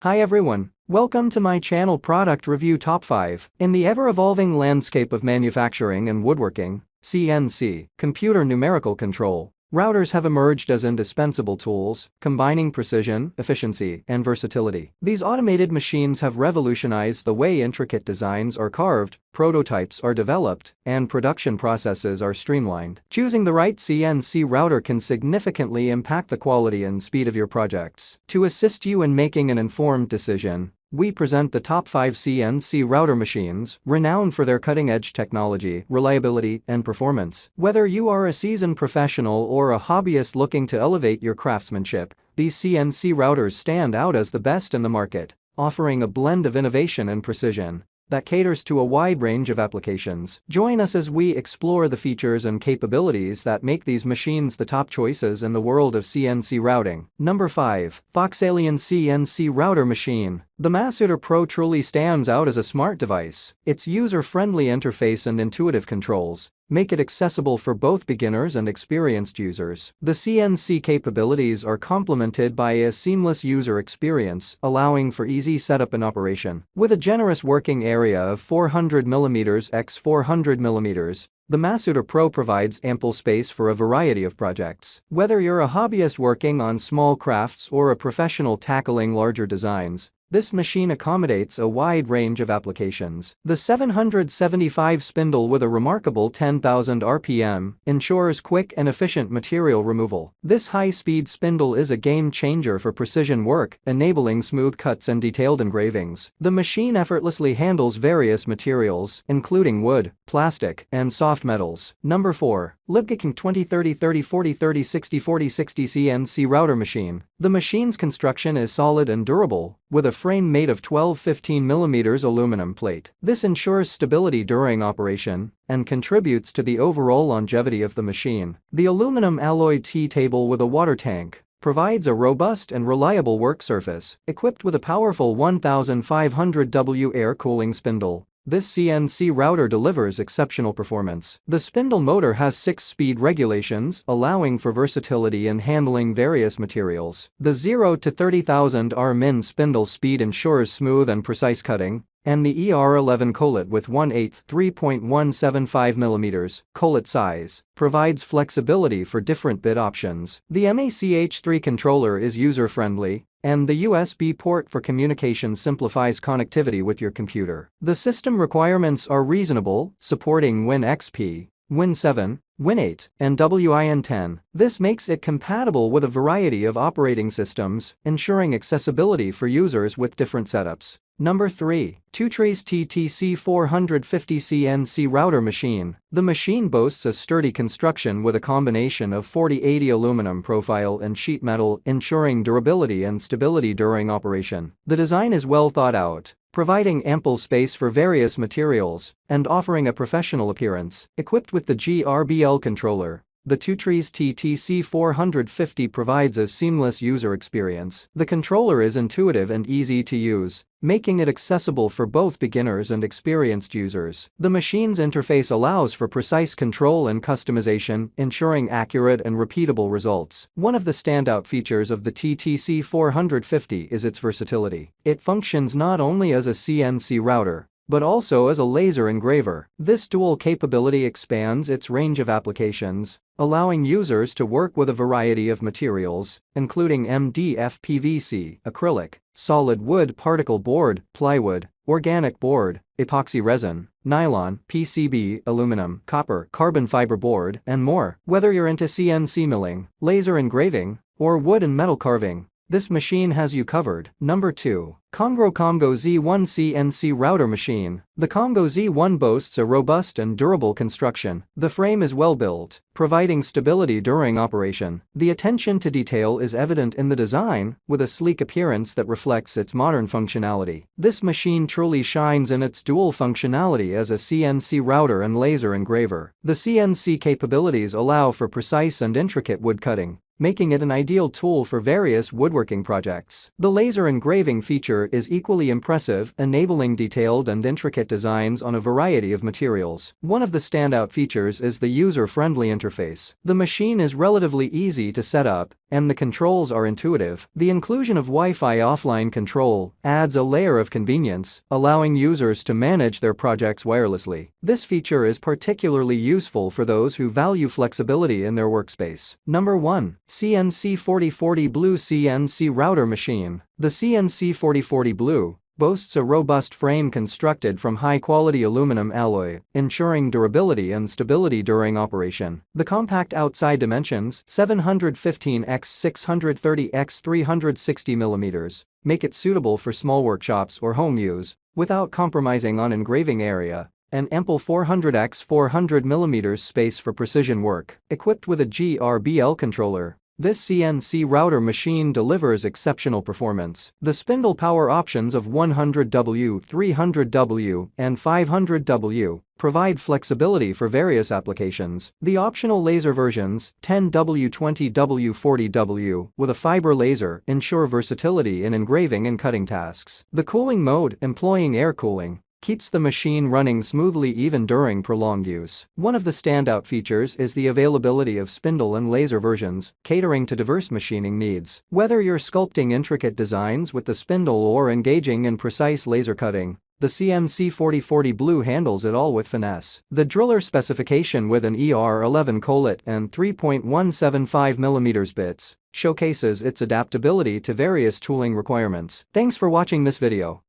Hi everyone, welcome to my channel Product Review Top 5. In the ever-evolving landscape of manufacturing and woodworking, CNC, computer numerical control, routers have emerged as indispensable tools, combining precision, efficiency, and versatility. These automated machines have revolutionized the way intricate designs are carved, prototypes are developed, and production processes are streamlined. Choosing the right CNC router can significantly impact the quality and speed of your projects. To assist you in making an informed decision, we present the top 5 CNC router machines, renowned for their cutting-edge technology, reliability, and performance. Whether you are a seasoned professional or a hobbyist looking to elevate your craftsmanship, these CNC routers stand out as the best in the market, offering a blend of innovation and precision that caters to a wide range of applications. Join us as we explore the features and capabilities that make these machines the top choices in the world of CNC routing. Number 5. FoxAlien CNC Router Machine. The Masuter Pro truly stands out as a smart device. Its user-friendly interface and intuitive controls make it accessible for both beginners and experienced users. The CNC capabilities are complemented by a seamless user experience, allowing for easy setup and operation. With a generous working area of 400mm x 400mm, the Masuter Pro provides ample space for a variety of projects. Whether you're a hobbyist working on small crafts or a professional tackling larger designs, this machine accommodates a wide range of applications. The 775 spindle with a remarkable 10,000 RPM ensures quick and efficient material removal. This high-speed spindle is a game changer for precision work, enabling smooth cuts and detailed engravings. The machine effortlessly handles various materials, including wood, plastic, and soft metals. Number 4. LYBGACNC 20-30-30-40-30-60-40-60 CNC Router Machine. The machine's construction is solid and durable, with a frame made of 12-15mm aluminum plate. This ensures stability during operation and contributes to the overall longevity of the machine. The aluminum alloy T-table with a water tank provides a robust and reliable work surface. Equipped with a powerful 1500W air cooling spindle, this CNC router delivers exceptional performance. The spindle motor has 6 speed regulations, allowing for versatility in handling various materials. The 0 to 30,000 R-min spindle speed ensures smooth and precise cutting, and the ER11 collet with 1/8 3.175mm collet size provides flexibility for different bit options. The MACH3 controller is user-friendly, and the USB port for communication simplifies connectivity with your computer. The system requirements are reasonable, supporting Win XP, Win 7, Win 8, and Win 10. This makes it compatible with a variety of operating systems, ensuring accessibility for users with different setups. Number 3. TwoTrees TTC450 CNC Router Machine. The machine boasts a sturdy construction with a combination of 40-80 aluminum profile and sheet metal, ensuring durability and stability during operation. The design is well thought out, providing ample space for various materials and offering a professional appearance. Equipped with the GRBL controller, the TwoTrees TTC450 provides a seamless user experience. The controller is intuitive and easy to use, making it accessible for both beginners and experienced users. The machine's interface allows for precise control and customization, ensuring accurate and repeatable results. One of the standout features of the TTC450 is its versatility. It functions not only as a CNC router, but also as a laser engraver. This dual capability expands its range of applications, allowing users to work with a variety of materials, including MDF PVC, acrylic, solid wood particle board, plywood, organic board, epoxy resin, nylon, PCB, aluminum, copper, carbon fiber board, and more. Whether you're into CNC milling, laser engraving, or wood and metal carving, this machine has you covered. Number 2. COMGROW Z1 CNC Router Machine. The COMGO Z1 boasts a robust and durable construction. The frame is well built, providing stability during operation. The attention to detail is evident in the design, with a sleek appearance that reflects its modern functionality. This machine truly shines in its dual functionality as a CNC router and laser engraver. The CNC capabilities allow for precise and intricate wood cutting, making it an ideal tool for various woodworking projects. The laser engraving feature is equally impressive, enabling detailed and intricate designs on a variety of materials. One of the standout features is the user-friendly interface. The machine is relatively easy to set up, and the controls are intuitive. The inclusion of Wi-Fi offline control adds a layer of convenience, allowing users to manage their projects wirelessly. This feature is particularly useful for those who value flexibility in their workspace. Number 1. CNC 4040 Blue CNC Router Machine. The CNC 4040 Blue boasts a robust frame constructed from high-quality aluminum alloy, ensuring durability and stability during operation. The compact outside dimensions, 715 x 630 x 360 mm, make it suitable for small workshops or home use, without compromising on engraving area. An ample 400 x 400 mm space for precision work. Equipped with a GRBL controller, this CNC router machine delivers exceptional performance. The spindle power options of 100W, 300W, and 500W provide flexibility for various applications. The optional laser versions, 10W, 20W, 40W, with a fiber laser, ensure versatility in engraving and cutting tasks. The cooling mode, employing air cooling, keeps the machine running smoothly even during prolonged use. One of the standout features is the availability of spindle and laser versions, catering to diverse machining needs. Whether you're sculpting intricate designs with the spindle or engaging in precise laser cutting, the CNC 4040 Blue handles it all with finesse. The driller specification with an ER11 collet and 3.175mm bits showcases its adaptability to various tooling requirements. Thanks for watching this video.